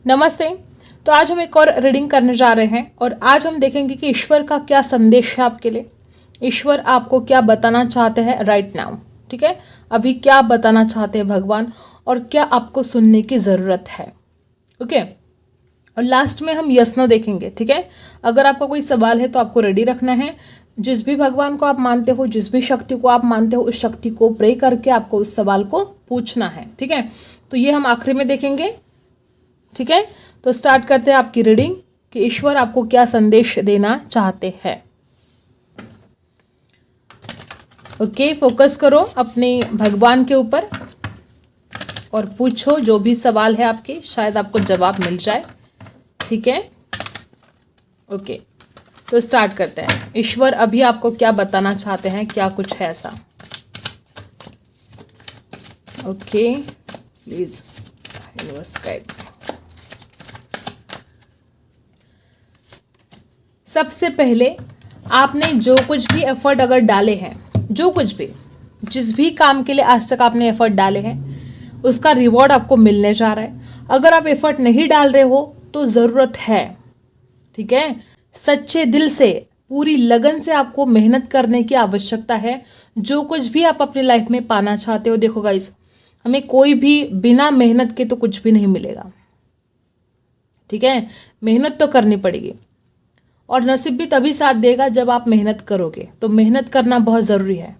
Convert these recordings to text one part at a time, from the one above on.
नमस्ते। तो आज हम एक और रीडिंग करने जा रहे हैं और आज हम देखेंगे कि ईश्वर का क्या संदेश है आपके लिए। ईश्वर आपको क्या बताना चाहते हैं राइट नाउ। ठीक है, अभी क्या बताना चाहते हैं भगवान और क्या आपको सुनने की ज़रूरत है। ओके, और लास्ट में हम यस नो देखेंगे। ठीक है, अगर आपका कोई सवाल है तो आपको रेडी रखना है। जिस भी भगवान को आप मानते हो, जिस भी शक्ति को आप मानते हो, उस शक्ति को प्रे करके आपको उस सवाल को पूछना है। ठीक है, तो ये हम आखिरी में देखेंगे। ठीक है, तो स्टार्ट करते हैं आपकी रीडिंग कि ईश्वर आपको क्या संदेश देना चाहते हैं। ओके, फोकस करो अपने भगवान के ऊपर और पूछो जो भी सवाल है आपके, शायद आपको जवाब मिल जाए। ठीक है, ओके, तो स्टार्ट करते हैं। ईश्वर अभी आपको क्या बताना चाहते हैं, क्या कुछ है ऐसा। Okay, please universe guide. सबसे पहले आपने जो कुछ भी एफर्ट अगर डाले हैं, जो कुछ भी जिस भी काम के लिए आज तक आपने एफर्ट डाले हैं, उसका रिवॉर्ड आपको मिलने जा रहा है। अगर आप एफर्ट नहीं डाल रहे हो तो ज़रूरत है। ठीक है, सच्चे दिल से पूरी लगन से आपको मेहनत करने की आवश्यकता है। जो कुछ भी आप अपनी लाइफ में पाना चाहते हो, देखो गाइस, हमें कोई भी बिना मेहनत के तो कुछ भी नहीं मिलेगा। ठीक है, मेहनत तो करनी पड़ेगी और नसीब भी तभी साथ देगा जब आप मेहनत करोगे। तो मेहनत करना बहुत ज़रूरी है,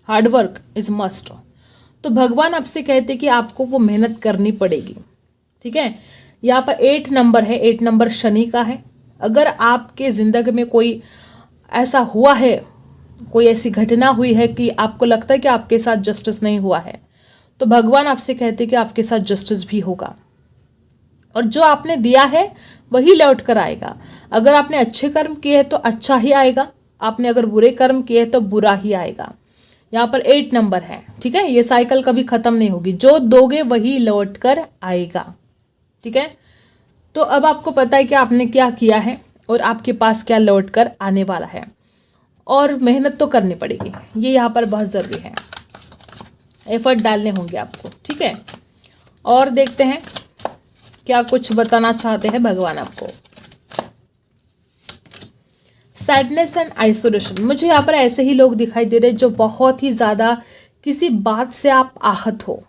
हार्डवर्क इज मस्ट। तो भगवान आपसे कहते कि आपको वो मेहनत करनी पड़ेगी। ठीक है, यहाँ पर 8 नंबर है, 8 नंबर शनि का है। अगर आपके ज़िंदगी में कोई ऐसा हुआ है, कोई ऐसी घटना हुई है कि आपको लगता है कि आपके साथ जस्टिस नहीं हुआ है, तो भगवान आपसे कहते कि आपके साथ जस्टिस भी होगा और जो आपने दिया है वही लौट कर आएगा। अगर आपने अच्छे कर्म किए हैं तो अच्छा ही आएगा, आपने अगर बुरे कर्म किए हैं तो बुरा ही आएगा। यहाँ पर 8 नंबर है। ठीक है, ये साइकिल कभी खत्म नहीं होगी, जो दोगे वही लौट कर आएगा। ठीक है, तो अब आपको पता है कि आपने क्या किया है और आपके पास क्या लौट कर आने वाला है, और मेहनत तो करनी पड़ेगी, ये यहाँ पर बहुत ज़रूरी है। एफर्ट डालने होंगे आपको। ठीक है, और देखते हैं क्या कुछ बताना चाहते हैं भगवान आपको। सैडनेस एंड आइसोलेशन, मुझे यहाँ पर ऐसे ही लोग दिखाई दे रहे जो बहुत ही ज़्यादा किसी बात से आप आहत हो।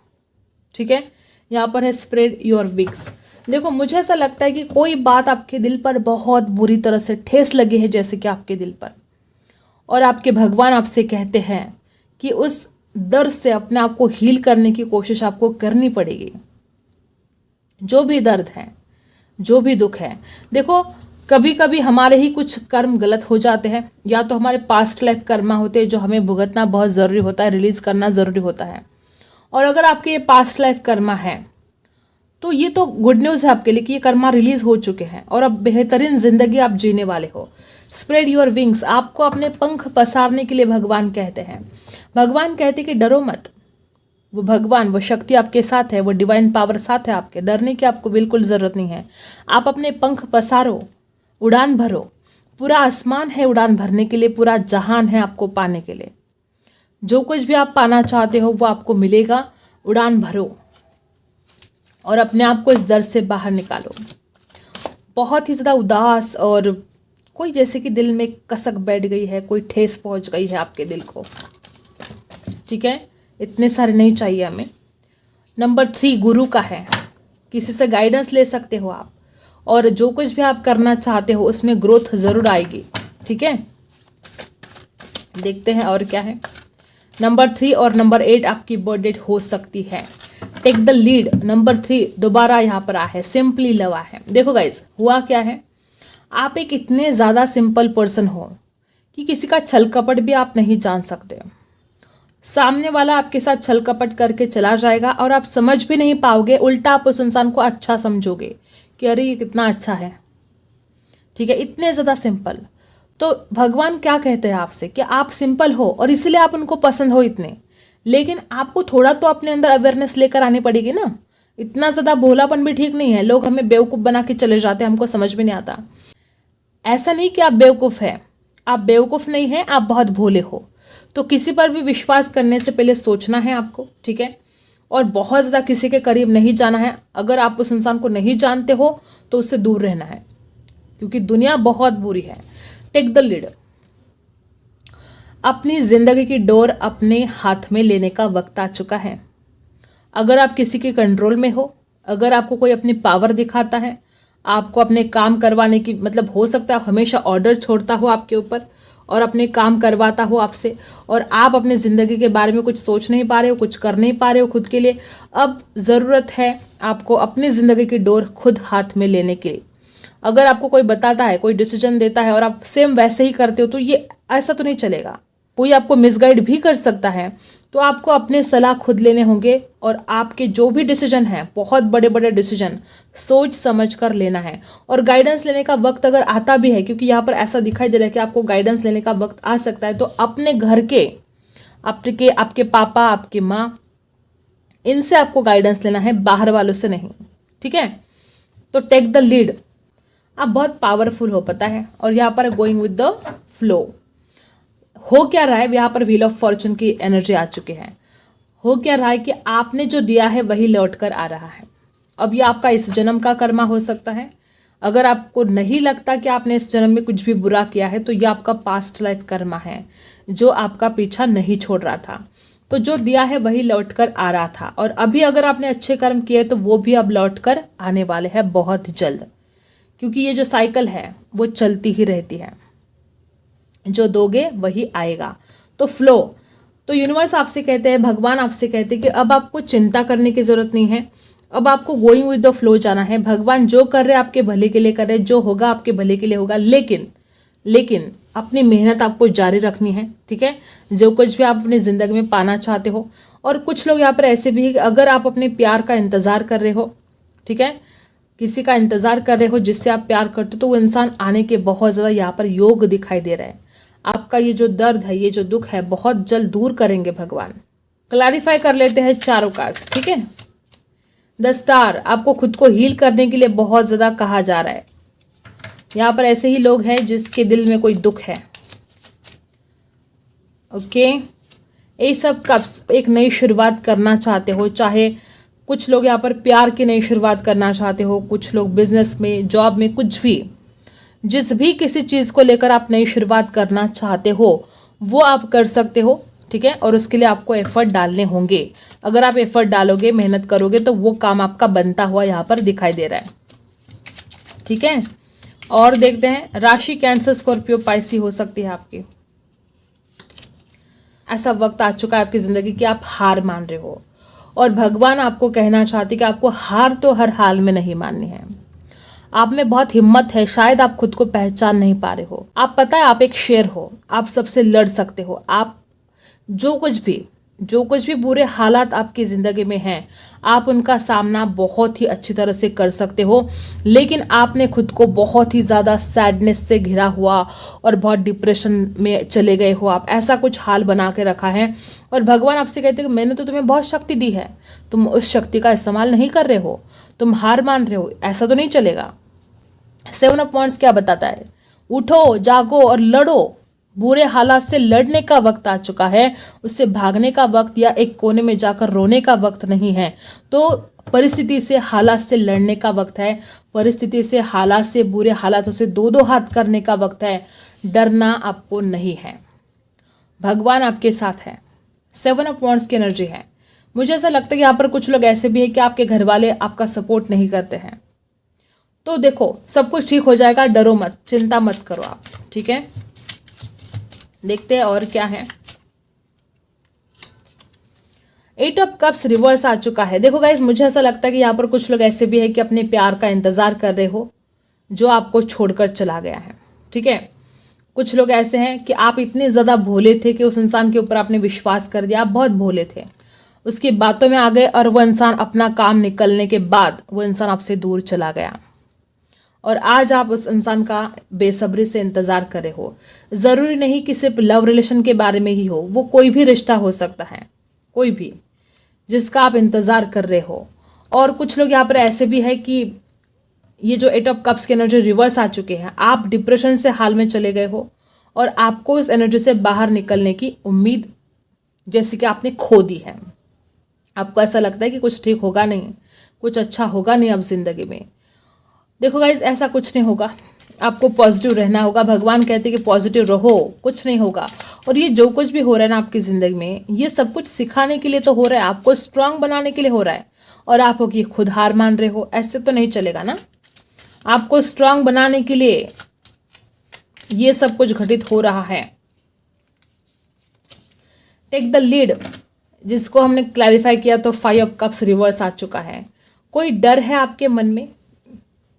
ठीक है, यहाँ पर है स्प्रेड योर विंग्स। देखो, मुझे ऐसा लगता है कि कोई बात आपके दिल पर बहुत बुरी तरह से ठेस लगी है, जैसे कि आपके दिल पर, और आपके भगवान आपसे कहते हैं कि उस दर्द से अपने आप को हील करने की कोशिश आपको करनी पड़ेगी। जो भी दर्द है, जो भी दुख है, देखो कभी कभी हमारे ही कुछ कर्म गलत हो जाते हैं, या तो हमारे पास्ट लाइफ कर्मा होते हैं जो हमें भुगतना बहुत ज़रूरी होता है, रिलीज़ करना ज़रूरी होता है। और अगर आपके ये पास्ट लाइफ कर्मा है तो ये तो गुड न्यूज़ है आपके लिए कि ये कर्मा रिलीज हो चुके हैं और अब बेहतरीन जिंदगी आप जीने वाले हो। स्प्रेड योर विंग्स, आपको अपने पंख पसारने के लिए भगवान कहते हैं। भगवान कहते कि डरो मत, वो भगवान, वो शक्ति आपके साथ है, वो डिवाइन पावर साथ है आपके, डरने की आपको बिल्कुल ज़रूरत नहीं है। आप अपने पंख पसारो, उड़ान भरो, पूरा आसमान है उड़ान भरने के लिए, पूरा जहान है आपको पाने के लिए। जो कुछ भी आप पाना चाहते हो वो आपको मिलेगा। उड़ान भरो और अपने आप को इस दर्द से बाहर निकालो। बहुत ही ज़्यादा उदास और कोई जैसे कि दिल में कसक बैठ गई है, कोई ठेस पहुंच गई है आपके दिल को। ठीक है, इतने सारे नहीं चाहिए हमें। नंबर 3 गुरु का है, किसी से गाइडेंस ले सकते हो आप, और जो कुछ भी आप करना चाहते हो उसमें ग्रोथ ज़रूर आएगी। ठीक है, देखते हैं और क्या है। नंबर 3 और नंबर 8 आपकी बर्थ डेट हो सकती है। टेक द लीड, नंबर 3 दोबारा यहाँ पर आया है, सिंपली लव है। देखो गाइस, हुआ क्या है, आप एक इतने ज़्यादा सिंपल पर्सन हो कि किसी का छल कपट भी आप नहीं जान सकते। सामने वाला आपके साथ छल कपट करके चला जाएगा और आप समझ भी नहीं पाओगे, उल्टा आप उस इंसान को अच्छा समझोगे कि अरे ये कितना अच्छा है। ठीक है, इतने ज़्यादा सिंपल। तो भगवान क्या कहते हैं आपसे कि आप सिंपल हो और इसलिए आप उनको पसंद हो इतने, लेकिन आपको थोड़ा तो अपने अंदर अवेयरनेस लेकर आनी पड़ेगी ना। इतना ज़्यादा भोलापन भी ठीक नहीं है, लोग हमें बेवकूफ़ बना के चले जाते हैं, हमको समझ में नहीं आता। ऐसा नहीं कि आप बेवकूफ़ हैं, आप बेवकूफ़ नहीं हैं, आप बहुत भोले हो। तो किसी पर भी विश्वास करने से पहले सोचना है आपको। ठीक है, और बहुत ज़्यादा किसी के करीब नहीं जाना है। अगर आप उस इंसान को नहीं जानते हो तो उससे दूर रहना है, क्योंकि दुनिया बहुत बुरी है। Take the lead. अपनी जिंदगी की डोर अपने हाथ में लेने का वक्त आ चुका है। अगर आप किसी के कंट्रोल में हो, अगर आपको कोई अपनी पावर दिखाता है, आपको अपने काम करवाने की, मतलब हो सकता है हमेशा ऑर्डर छोड़ता हो आपके ऊपर और अपने काम करवाता हो आपसे, और आप अपने ज़िंदगी के बारे में कुछ सोच नहीं पा रहे हो, कुछ कर नहीं पा रहे हो खुद के लिए। अब ज़रूरत है आपको अपनी ज़िंदगी की डोर खुद हाथ में लेने के लिए। अगर आपको कोई बताता है, कोई डिसीजन देता है और आप सेम वैसे ही करते हो, तो ये ऐसा तो नहीं चलेगा। कोई आपको मिसगाइड भी कर सकता है, तो आपको अपने सलाह खुद लेने होंगे और आपके जो भी डिसीजन हैं, बहुत बड़े बड़े डिसीजन सोच समझ कर लेना है। और गाइडेंस लेने का वक्त अगर आता भी है, क्योंकि यहाँ पर ऐसा दिखाई दे रहा है कि आपको गाइडेंस लेने का वक्त आ सकता है, तो अपने घर के आपके पापा, आपकी माँ, इनसे आपको गाइडेंस लेना है, बाहर वालों से नहीं। ठीक है, तो टेक द लीड। आप बहुत पावरफुल हो, पता है। और यहाँ पर गोइंग विद द फ्लो। हो क्या रहा है, यहाँ पर व्हील ऑफ फॉर्चून की एनर्जी आ चुकी है। हो क्या रहा है कि आपने जो दिया है वही लौट कर आ रहा है। अब ये आपका इस जन्म का कर्मा हो सकता है। अगर आपको नहीं लगता कि आपने इस जन्म में कुछ भी बुरा किया है, तो ये आपका पास्ट लाइफ कर्मा है जो आपका पीछा नहीं छोड़ रहा था। तो जो दिया है वही लौट कर आ रहा था, और अभी अगर आपने अच्छे कर्म किए तो वो भी अब लौट कर आने वाले हैं बहुत जल्द, क्योंकि ये जो साइकिल है वो चलती ही रहती है। जो दोगे वही आएगा। तो फ्लो। तो यूनिवर्स आपसे कहते हैं, भगवान आपसे कहते हैं कि अब आपको चिंता करने की जरूरत नहीं है, अब आपको गोइंग विद द फ्लो जाना है। भगवान जो कर रहे हैं आपके भले के लिए कर रहे हैं, जो होगा आपके भले के लिए होगा, लेकिन अपनी मेहनत आपको जारी रखनी है। ठीक है, जो कुछ भी आप अपनी जिंदगी में पाना चाहते हो। और कुछ लोग यहाँ पर ऐसे भी है कि अगर आप अपने प्यार का इंतजार कर रहे हो, ठीक है, किसी का इंतजार कर रहे हो जिससे आप प्यार करते हो, तो वो इंसान आने के बहुत ज़्यादा यहाँ पर योग दिखाई दे रहे हैं। आपका ये जो दर्द है, ये जो दुख है, बहुत जल्द दूर करेंगे भगवान। क्लैरिफाई कर लेते हैं चारों कार्ड्स। ठीक है, द स्टार। आपको खुद को हील करने के लिए बहुत ज़्यादा कहा जा रहा है। यहाँ पर ऐसे ही लोग हैं जिसके दिल में कोई दुख है। ओके, ये सब कप्स एक नई शुरुआत करना चाहते हो। चाहे कुछ लोग यहाँ पर प्यार की नई शुरुआत करना चाहते हो, कुछ लोग बिजनेस में, जॉब में, कुछ भी, जिस भी किसी चीज़ को लेकर आप नई शुरुआत करना चाहते हो वो आप कर सकते हो। ठीक है, और उसके लिए आपको एफर्ट डालने होंगे। अगर आप एफर्ट डालोगे, मेहनत करोगे, तो वो काम आपका बनता हुआ यहाँ पर दिखाई दे रहा है। ठीक है, और देखते हैं राशि कैंसर, स्कॉर्पियो, पाइसी हो सकती है आपकी। ऐसा वक्त आ चुका है आपकी जिंदगी कि आप हार मान रहे हो, और भगवान आपको कहना चाहते कि आपको हार तो हर हाल में नहीं माननी है। आप में बहुत हिम्मत है, शायद आप खुद को पहचान नहीं पा रहे हो। आप पता है आप एक शेर हो, आप सबसे लड़ सकते हो। आप जो कुछ भी बुरे हालात आपकी ज़िंदगी में हैं, आप उनका सामना बहुत ही अच्छी तरह से कर सकते हो। लेकिन आपने खुद को बहुत ही ज़्यादा सैडनेस से घिरा हुआ और बहुत डिप्रेशन में चले गए हो, आप ऐसा कुछ हाल बना के रखा है। और भगवान आपसे कहते हैं कि मैंने तो तुम्हें बहुत शक्ति दी है, तुम उस शक्ति का इस्तेमाल नहीं कर रहे हो, तुम हार मान रहे हो, ऐसा तो नहीं चलेगा। 7 ऑफ वांड्स क्या बताता है? उठो, जागो और लड़ो। बुरे हालात से लड़ने का वक्त आ चुका है, उससे भागने का वक्त या एक कोने में जाकर रोने का वक्त नहीं है। तो परिस्थिति से, हालात से लड़ने का वक्त है। परिस्थिति से, हालात से, बुरे हालातों से दो हाथ करने का वक्त है। डरना आपको नहीं है, भगवान आपके साथ है। 7 ऑफ वांड्स की एनर्जी है। मुझे ऐसा लगता है कि यहाँ पर कुछ लोग ऐसे भी है कि आपके घर वाले आपका सपोर्ट नहीं करते हैं। तो देखो, सब कुछ ठीक हो जाएगा, डरो मत, चिंता मत करो आप। ठीक है, देखते हैं और क्या है। 8 ऑफ कप्स रिवर्स आ चुका है। देखो गाइस, मुझे ऐसा लगता है कि यहाँ पर कुछ लोग ऐसे भी है कि अपने प्यार का इंतजार कर रहे हो जो आपको छोड़कर चला गया है। ठीक है, कुछ लोग ऐसे हैं कि आप इतने ज़्यादा भोले थे कि उस इंसान के ऊपर आपने विश्वास कर दिया। आप बहुत भोले थे, उसकी बातों में आ गए और वो इंसान अपना काम निकलने के बाद वो इंसान आपसे दूर चला गया। और आज आप उस इंसान का बेसब्री से इंतज़ार कर रहे हो। ज़रूरी नहीं कि सिर्फ लव रिलेशन के बारे में ही हो, वो कोई भी रिश्ता हो सकता है, कोई भी जिसका आप इंतज़ार कर रहे हो। और कुछ लोग यहाँ पर ऐसे भी है कि ये जो 8 ऑफ कप्स की एनर्जी रिवर्स आ चुके हैं, आप डिप्रेशन से हाल में चले गए हो और आपको इस एनर्जी से बाहर निकलने की उम्मीद जैसे कि आपने खो दी है। आपको ऐसा लगता है कि कुछ ठीक होगा नहीं, कुछ अच्छा होगा नहीं अब जिंदगी में। देखो गाइज, ऐसा कुछ नहीं होगा, आपको पॉजिटिव रहना होगा। भगवान कहते हैं कि पॉजिटिव रहो, कुछ नहीं होगा। और ये जो कुछ भी हो रहा है ना आपकी ज़िंदगी में, ये सब कुछ सिखाने के लिए तो हो रहा है, आपको स्ट्रांग बनाने के लिए हो रहा है। और आप हो कि खुद हार मान रहे हो, ऐसे तो नहीं चलेगा ना। आपको स्ट्रांग बनाने के लिए ये सब कुछ घटित हो रहा है। टेक द लीड, जिसको हमने क्लैरिफाई किया तो 5 ऑफ कप्स रिवर्स आ चुका है। कोई डर है आपके मन में,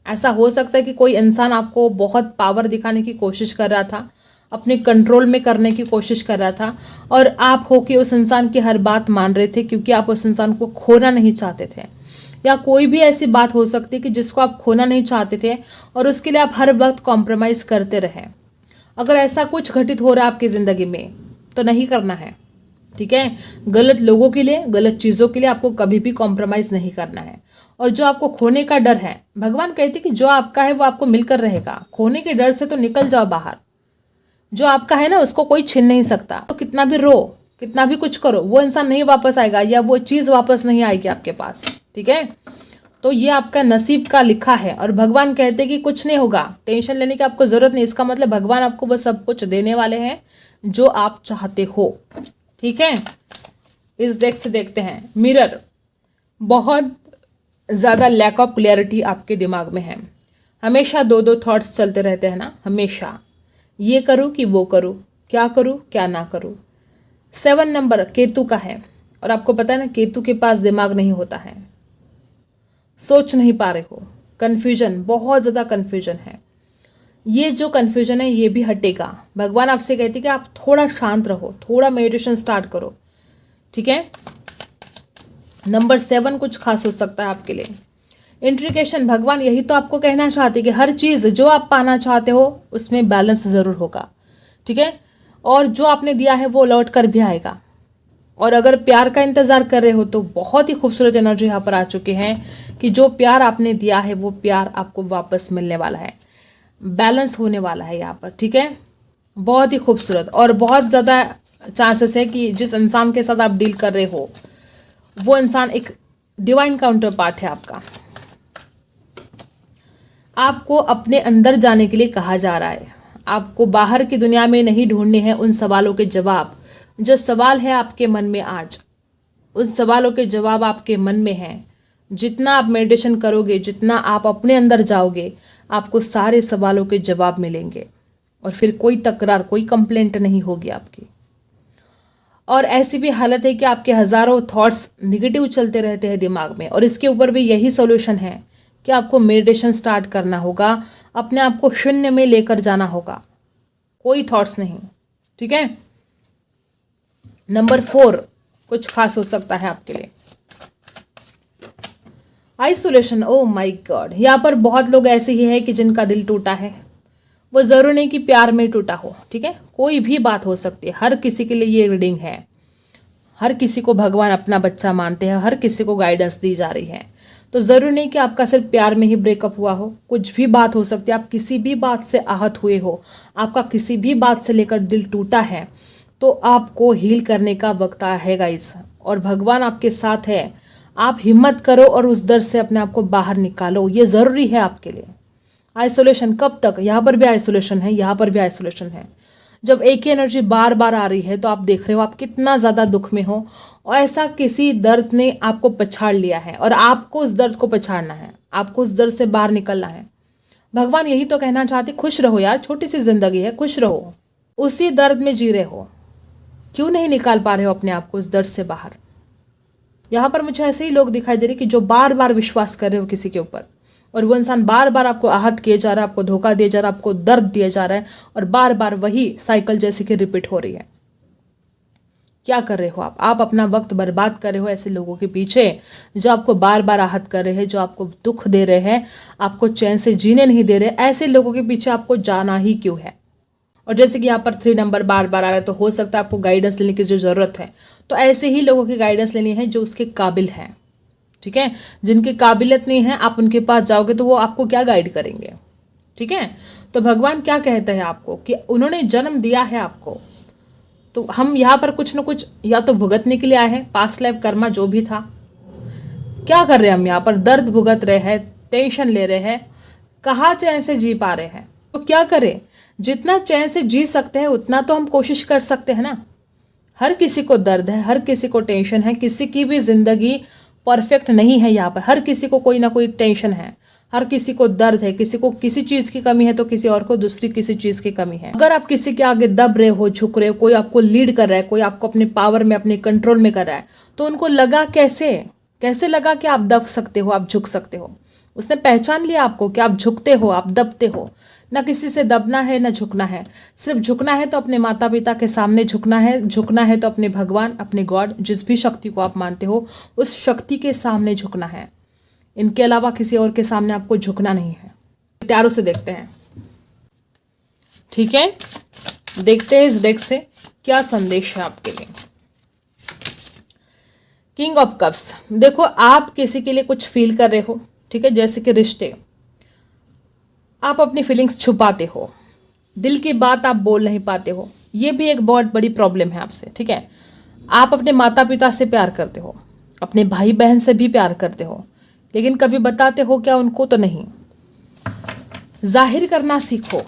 ऐसा हो सकता है कि कोई इंसान आपको बहुत पावर दिखाने की कोशिश कर रहा था, अपने कंट्रोल में करने की कोशिश कर रहा था, और आप हो कि उस इंसान की हर बात मान रहे थे क्योंकि आप उस इंसान को खोना नहीं चाहते थे। या कोई भी ऐसी बात हो सकती है कि जिसको आप खोना नहीं चाहते थे और उसके लिए आप हर वक्त कॉम्प्रोमाइज़ करते रहे। अगर ऐसा कुछ घटित हो रहा है आपकी ज़िंदगी में तो नहीं करना है, ठीक है। गलत लोगों के लिए, गलत चीज़ों के लिए आपको कभी भी कॉम्प्रोमाइज़ नहीं करना है। और जो आपको खोने का डर है, भगवान कहते कि जो आपका है वो आपको मिलकर रहेगा। खोने के डर से तो निकल जाओ बाहर। जो आपका है ना उसको कोई छीन नहीं सकता। तो कितना भी रो, कितना भी कुछ करो, वो इंसान नहीं वापस आएगा या वो चीज़ वापस नहीं आएगी आपके पास, ठीक है। तो ये आपका नसीब का लिखा है। और भगवान कहते हैं कि कुछ नहीं होगा, टेंशन लेने की आपको ज़रूरत नहीं। इसका मतलब भगवान आपको वो सब कुछ देने वाले हैं जो आप चाहते हो, ठीक है। इस डेक से देखते हैं मिरर। बहुत ज़्यादा लैक ऑफ क्लियरिटी आपके दिमाग में है। हमेशा दो दो थॉट्स चलते रहते हैं ना, हमेशा ये करूँ कि वो करूँ, क्या करूँ क्या ना करूँ। 7 नंबर केतु का है और आपको पता है ना केतु के पास दिमाग नहीं होता है, सोच नहीं पा रहे हो, कन्फ्यूजन, बहुत ज़्यादा कन्फ्यूजन है। ये जो कन्फ्यूजन है ये भी हटेगा। भगवान आपसे कहते हैं कि आप थोड़ा शांत रहो, थोड़ा मेडिटेशन स्टार्ट करो, ठीक है। नंबर 7 कुछ खास हो सकता है आपके लिए। इंट्रिकेशन, भगवान यही तो आपको कहना चाहते कि हर चीज़ जो आप पाना चाहते हो उसमें बैलेंस ज़रूर होगा, ठीक है। और जो आपने दिया है वो लौट कर भी आएगा। और अगर प्यार का इंतज़ार कर रहे हो तो बहुत ही खूबसूरत एनर्जी यहाँ पर आ चुके हैं कि जो प्यार आपने दिया है वो प्यार आपको वापस मिलने वाला है, बैलेंस होने वाला है यहाँ पर, ठीक है। बहुत ही खूबसूरत। और बहुत ज़्यादा चांसेस है कि जिस इंसान के साथ आप डील कर रहे हो वो इंसान एक डिवाइन काउंटर पार्ट है आपका। आपको अपने अंदर जाने के लिए कहा जा रहा है। आपको बाहर की दुनिया में नहीं ढूंढने हैं उन सवालों के जवाब। जो सवाल है आपके मन में आज, उन सवालों के जवाब आपके मन में हैं। जितना आप मेडिटेशन करोगे, जितना आप अपने अंदर जाओगे, आपको सारे सवालों के जवाब मिलेंगे और फिर कोई तकरार, कोई कंप्लेंट नहीं होगी आपकी। और ऐसी भी हालत है कि आपके हज़ारों थॉट्स निगेटिव चलते रहते हैं दिमाग में, और इसके ऊपर भी यही सॉल्यूशन है कि आपको मेडिटेशन स्टार्ट करना होगा, अपने आप को शून्य में लेकर जाना होगा, कोई थॉट्स नहीं, ठीक है। नंबर 4 कुछ खास हो सकता है आपके लिए। आइसोलेशन, ओ माय गॉड, यहाँ पर बहुत लोग ऐसे ही है कि जिनका दिल टूटा है। वो ज़रूर नहीं कि प्यार में टूटा हो, ठीक है, कोई भी बात हो सकती है। हर किसी के लिए ये रीडिंग है। हर किसी को भगवान अपना बच्चा मानते हैं, हर किसी को गाइडेंस दी जा रही है। तो ज़रूरी नहीं कि आपका सिर्फ प्यार में ही ब्रेकअप हुआ हो, कुछ भी बात हो सकती है। आप किसी भी बात से आहत हुए हो, आपका किसी भी बात से लेकर दिल टूटा है, तो आपको हील करने का वक्त आया है गाइस। और भगवान आपके साथ है। आप हिम्मत करो और उस दर्द से अपने आप को बाहर निकालो, ये ज़रूरी है आपके लिए। आइसोलेशन कब तक? यहाँ पर भी आइसोलेशन है, यहाँ पर भी आइसोलेशन है। जब एक ही एनर्जी बार बार आ रही है तो आप देख रहे हो आप कितना ज़्यादा दुख में हो, और ऐसा किसी दर्द ने आपको पछाड़ लिया है और आपको उस दर्द को पछाड़ना है, आपको उस दर्द से बाहर निकलना है। भगवान यही तो कहना चाहते, खुश रहो यार, छोटी सी जिंदगी है, खुश रहो। उसी दर्द में जी रहे हो, क्यों नहीं निकाल पा रहे हो अपने आप को उस दर्द से बाहर? यहाँ पर मुझे ऐसे ही लोग दिखाई दे रहे कि जो बार बार विश्वास कर रहे हो किसी के ऊपर, और वो इंसान बार बार आपको आहत किए जा रहा है, आपको धोखा दिया जा रहा है, आपको दर्द दिया जा रहा है, और बार बार वही साइकिल जैसे कि रिपीट हो रही है। क्या कर रहे हो आप अपना वक्त बर्बाद कर रहे हो ऐसे लोगों के पीछे जो आपको बार बार आहत कर रहे हैं, जो आपको दुख दे रहे हैं, आपको चैन से जीने नहीं दे रहे। ऐसे लोगों के पीछे आपको जाना ही क्यों है? और जैसे कि यहाँ पर 3 नंबर बार बार आ रहा है, तो हो सकता है आपको गाइडेंस लेने की जो ज़रूरत है, तो ऐसे ही लोगों की गाइडेंस लेनी है जो उसके काबिल हैं, ठीक है। जिनकी काबिलियत नहीं है, आप उनके पास जाओगे तो वो आपको क्या गाइड करेंगे, ठीक है। तो भगवान क्या कहते हैं आपको कि उन्होंने जन्म दिया है आपको, तो हम यहाँ पर कुछ ना कुछ या तो भुगतने के लिए आए हैं, पास्ट लाइफ कर्मा जो भी था। क्या कर रहे हैं हम यहाँ पर? दर्द भुगत रहे हैं, टेंशन ले रहे हैं, कहाँ चैन से जी पा रहे हैं? तो क्या करें, जितना चैन से जी सकते हैं उतना तो हम कोशिश कर सकते हैं ना। हर किसी को दर्द है, हर किसी को टेंशन है, किसी की भी जिंदगी परफेक्ट नहीं है यहाँ पर। हर किसी को कोई ना कोई टेंशन है, हर किसी को दर्द है, किसी को किसी चीज की कमी है तो किसी और को दूसरी किसी चीज की कमी है। अगर आप किसी के आगे दब रहे हो, झुक रहे हो, कोई आपको लीड कर रहा है, कोई आपको अपने पावर में, अपने कंट्रोल में कर रहा है, तो उनको लगा कैसे लगा कि आप दब सकते हो, आप झुक सकते हो? उसने पहचान लिया आपको कि आप झुकते हो, आप दबते हो। ना किसी से दबना है ना झुकना है, सिर्फ झुकना है तो अपने माता पिता के सामने झुकना है, झुकना है तो अपने भगवान, अपने गॉड, जिस भी शक्ति को आप मानते हो उस शक्ति के सामने झुकना है। इनके अलावा किसी और के सामने आपको झुकना नहीं है। प्यारों से देखते हैं, ठीक है? देखते हैं इस डेक से क्या संदेश है आपके लिए। किंग ऑफ कप्स, देखो आप किसी के लिए कुछ फील कर रहे हो, ठीक है? जैसे कि रिश्ते, आप अपनी फीलिंग्स छुपाते हो, दिल की बात आप बोल नहीं पाते हो, ये भी एक बहुत बड़ी प्रॉब्लम है आपसे, ठीक है? आप अपने माता पिता से प्यार करते हो, अपने भाई बहन से भी प्यार करते हो, लेकिन कभी बताते हो क्या उनको? तो नहीं। जाहिर करना सीखो,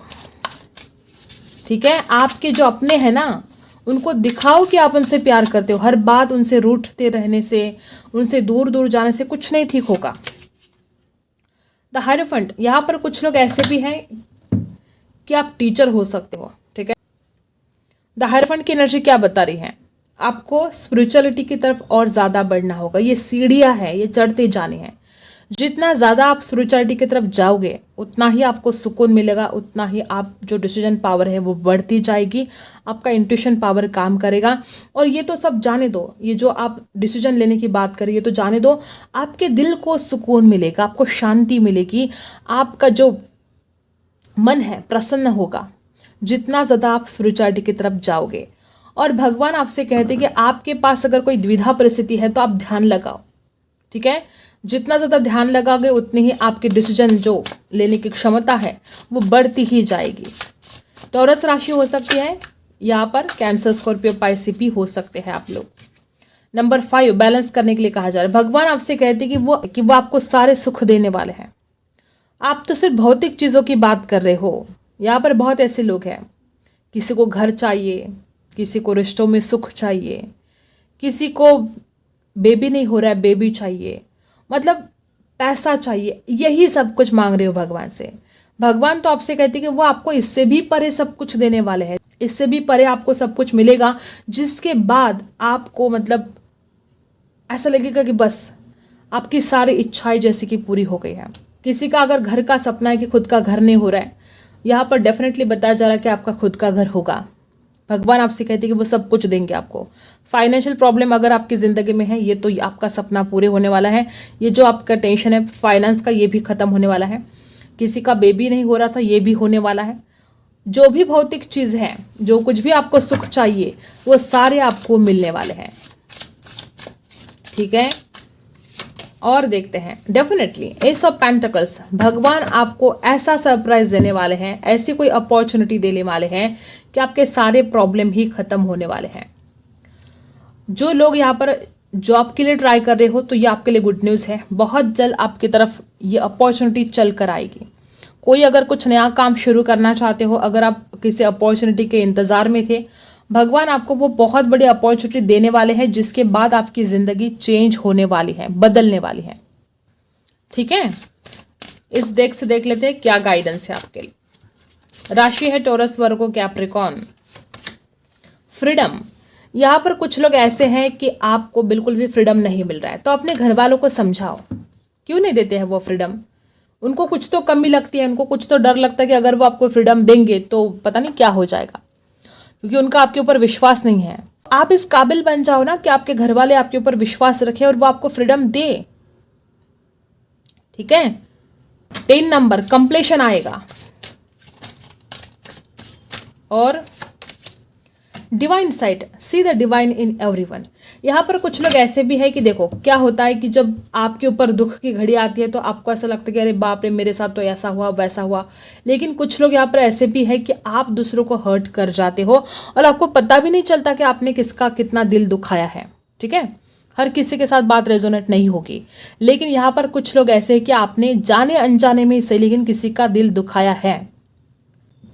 ठीक है? आपके जो अपने हैं ना, उनको दिखाओ कि आप उनसे प्यार करते हो। हर बात उनसे रूठते रहने से, उनसे दूर दूर जाने से कुछ नहीं ठीक होगा। द हायरोफेंट, यहाँ पर कुछ लोग ऐसे भी हैं कि आप टीचर हो सकते हो, ठीक है? द हायरोफेंट की एनर्जी क्या बता रही है? आपको स्पिरिचुअलिटी की तरफ और ज्यादा बढ़ना होगा। ये सीढ़ियां हैं, ये चढ़ते जाने हैं। जितना ज़्यादा आप स्पिरिचुअलिटी की तरफ जाओगे उतना ही आपको सुकून मिलेगा, उतना ही आप जो डिसीजन पावर है वो बढ़ती जाएगी, आपका इंट्यूशन पावर काम करेगा। और ये तो सब जाने दो, ये जो आप डिसीजन लेने की बात करें ये तो जाने दो, आपके दिल को सुकून मिलेगा, आपको शांति मिलेगी, आपका जो मन है प्रसन्न होगा जितना ज़्यादा आप स्पिरिचुअलिटी की तरफ जाओगे। और भगवान आपसे कहते हैं कि आपके पास अगर कोई द्विधा परिस्थिति है तो आप ध्यान लगाओ, ठीक है? जितना ज़्यादा ध्यान लगाओगे उतनी ही आपके डिसीजन जो लेने की क्षमता है वो बढ़ती ही जाएगी। टॉरस राशि हो सकती है यहाँ पर, कैंसर, स्कॉर्पियो, पाइसिस भी हो सकते हैं आप लोग। नंबर 5, बैलेंस करने के लिए कहा जा रहा है। भगवान आपसे कहते हैं कि वो आपको सारे सुख देने वाले हैं। आप तो सिर्फ भौतिक चीज़ों की बात कर रहे हो। यहाँ पर बहुत ऐसे लोग हैं, किसी को घर चाहिए, किसी को रिश्तों में सुख चाहिए, किसी को बेबी नहीं हो रहा है बेबी चाहिए, मतलब पैसा चाहिए, यही सब कुछ मांग रहे हो भगवान से। भगवान तो आपसे कहते हैं कि वो आपको इससे भी परे सब कुछ देने वाले हैं, इससे भी परे आपको सब कुछ मिलेगा, जिसके बाद आपको मतलब ऐसा लगेगा कि बस आपकी सारी इच्छाएं जैसे कि पूरी हो गई है। किसी का अगर घर का सपना है कि खुद का घर नहीं हो रहा है, यहाँ पर डेफिनेटली बताया जा रहा है कि आपका खुद का घर होगा। भगवान आपसे कहते हैं कि वो सब कुछ देंगे आपको। फाइनेंशियल प्रॉब्लम अगर आपकी ज़िंदगी में है, ये तो आपका सपना पूरे होने वाला है। ये जो आपका टेंशन है फाइनेंस का, ये भी ख़त्म होने वाला है। किसी का बेबी नहीं हो रहा था, ये भी होने वाला है। जो भी भौतिक चीज़ है, जो कुछ भी आपको सुख चाहिए, वो सारे आपको मिलने वाले हैं, ठीक है? और देखते हैं डेफिनेटली एस ऑफ पेंटिकल्स, भगवान आपको ऐसा सरप्राइज देने वाले हैं, ऐसी कोई अपॉर्चुनिटी देने वाले हैं कि आपके सारे प्रॉब्लम ही खत्म होने वाले हैं। जो लोग यहाँ पर जॉब के लिए ट्राई कर रहे हो तो ये आपके लिए गुड न्यूज़ है। बहुत जल्द आपकी तरफ ये अपॉर्चुनिटी चल कर आएगी। कोई अगर कुछ नया काम शुरू करना चाहते हो, अगर आप किसी अपॉर्चुनिटी के इंतज़ार में थे, भगवान आपको वो बहुत बड़ी अपॉर्चुनिटी देने वाले हैं, जिसके बाद आपकी ज़िंदगी चेंज होने वाली है, बदलने वाली है, ठीक है? इस डेक से देख लेते हैं क्या गाइडेंस है आपके लिए। राशि है टॉरस, वर्गो, कैप्रिकॉर्न। फ्रीडम, यहाँ पर कुछ लोग ऐसे हैं कि आपको बिल्कुल भी फ्रीडम नहीं मिल रहा है, तो अपने घर वालों को समझाओ, क्यों नहीं देते हैं वो फ्रीडम। उनको कुछ तो कमी लगती है, उनको कुछ तो डर लगता है कि अगर वो आपको फ्रीडम देंगे तो पता नहीं क्या हो जाएगा, क्योंकि उनका आपके ऊपर विश्वास नहीं है। आप इस काबिल बन जाओ ना कि आपके घर वाले आपके ऊपर विश्वास रखें और वो आपको फ्रीडम दे, ठीक है? 10 नंबर कंप्लीशन आएगा। और divine site, see the divine in everyone. यहाँ पर कुछ लोग ऐसे भी है कि देखो क्या होता है कि जब आपके ऊपर दुख की घड़ी आती है तो आपको ऐसा लगता है कि अरे बाप रे, मेरे साथ तो ऐसा हुआ वैसा हुआ। लेकिन कुछ लोग यहाँ पर ऐसे भी है कि आप दूसरों को हर्ट कर जाते हो और आपको पता भी नहीं चलता कि आपने किसका कितना दिल दुखाया है। ठीक है, हर किसी के साथ बात रेजोनेट नहीं होगी, लेकिन यहाँ पर कुछ लोग ऐसे हैं कि आपने जाने अनजाने में से लेकिन किसी का दिल दुखाया है।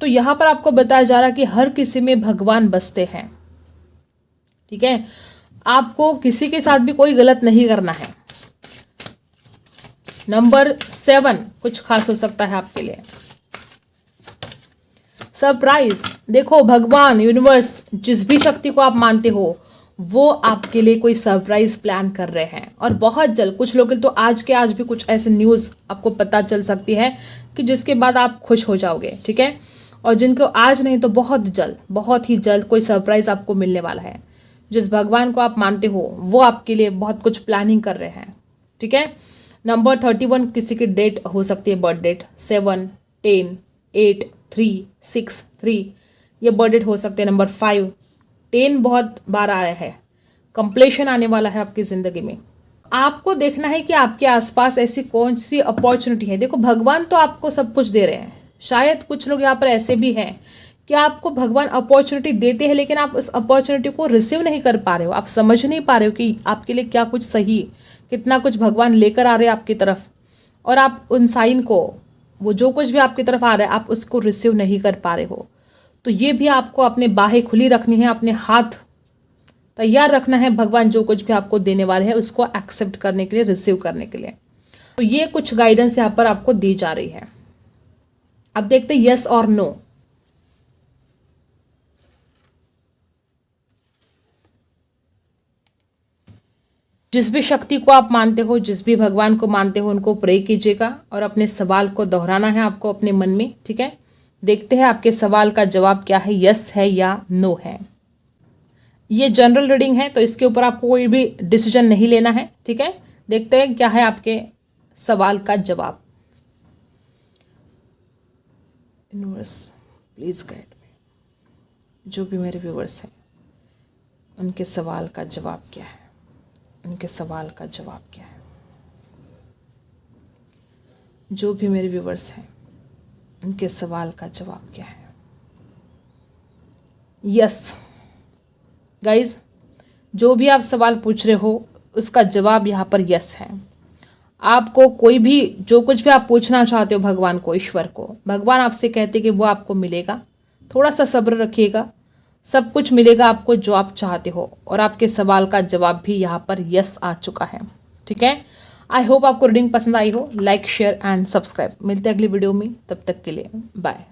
तो यहाँ पर आपको बताया जा रहा है कि हर किसी में भगवान बसते हैं। ठीक है, आपको किसी के साथ भी कोई गलत नहीं करना है। नंबर 7 कुछ खास हो सकता है आपके लिए, सरप्राइज। देखो भगवान, यूनिवर्स, जिस भी शक्ति को आप मानते हो वो आपके लिए कोई सरप्राइज प्लान कर रहे हैं और बहुत जल्द। कुछ लोग तो आज के आज भी कुछ ऐसे न्यूज़ आपको पता चल सकती है कि जिसके बाद आप खुश हो जाओगे। ठीक है, और जिनको आज नहीं तो बहुत जल्द, बहुत ही जल्द कोई सरप्राइज आपको मिलने वाला है। जिस भगवान को आप मानते हो वो आपके लिए बहुत कुछ प्लानिंग कर रहे हैं। ठीक है, नंबर 31 किसी की डेट हो सकती है, बर्थ डेट 7, 10, 8, 3, 6, 3 ये बर्थ डेट हो सकते हैं। नंबर 5, 10 बहुत बार आया है, कंप्लीशन आने वाला है आपकी ज़िंदगी में। आपको देखना है कि आपके आसपास ऐसी कौन सी अपॉर्चुनिटी है। देखो भगवान तो आपको सब कुछ दे रहे हैं, शायद कुछ लोग यहाँ पर ऐसे भी हैं कि आपको भगवान अपॉर्चुनिटी देते हैं लेकिन आप उस अपॉर्चुनिटी को रिसीव नहीं कर पा रहे हो, आप समझ नहीं पा रहे हो कि आपके लिए क्या कुछ सही, कितना कुछ भगवान लेकर आ रहे हैं आपकी तरफ, और आप उन साइन को, वो जो कुछ भी आपकी तरफ आ रहा है आप उसको रिसीव नहीं कर पा रहे हो। तो ये भी आपको अपने बाहें खुली रखनी है, अपने हाथ तैयार रखना है, भगवान जो कुछ भी आपको देने वाले हैं उसको एक्सेप्ट करने के लिए, रिसीव करने के लिए। तो ये कुछ गाइडेंस यहाँ पर आपको दी जा रही है। अब देखते हैं यस और नो। जिस भी शक्ति को आप मानते हो, जिस भी भगवान को मानते हो, उनको प्रे कीजिएगा और अपने सवाल को दोहराना है आपको अपने मन में। ठीक है, देखते हैं आपके सवाल का जवाब क्या है, यस है या नो है। ये जनरल रीडिंग है तो इसके ऊपर आपको कोई भी डिसीजन नहीं लेना है। ठीक है, देखते हैं क्या है आपके सवाल का जवाब। यूनिवर्स प्लीज गाइड मी, जो भी मेरे व्यूवर्स हैं उनके सवाल का जवाब क्या है, उनके सवाल का जवाब क्या है। जो भी मेरे व्यूवर्स हैं उनके सवाल का जवाब क्या है। यस गाइज, जो भी आप सवाल पूछ रहे हो उसका जवाब यहाँ पर यस है। आपको कोई भी, जो कुछ भी आप पूछना चाहते हो भगवान को, ईश्वर को, भगवान आपसे कहते कि वो आपको मिलेगा। थोड़ा सा सब्र रखिएगा, सब कुछ मिलेगा आपको जो आप चाहते हो। और आपके सवाल का जवाब भी यहाँ पर यस आ चुका है। ठीक है, आई होप आपको रीडिंग पसंद आई हो। Like, share and subscribe. मिलते हैं अगली वीडियो में, तब तक के लिए बाय।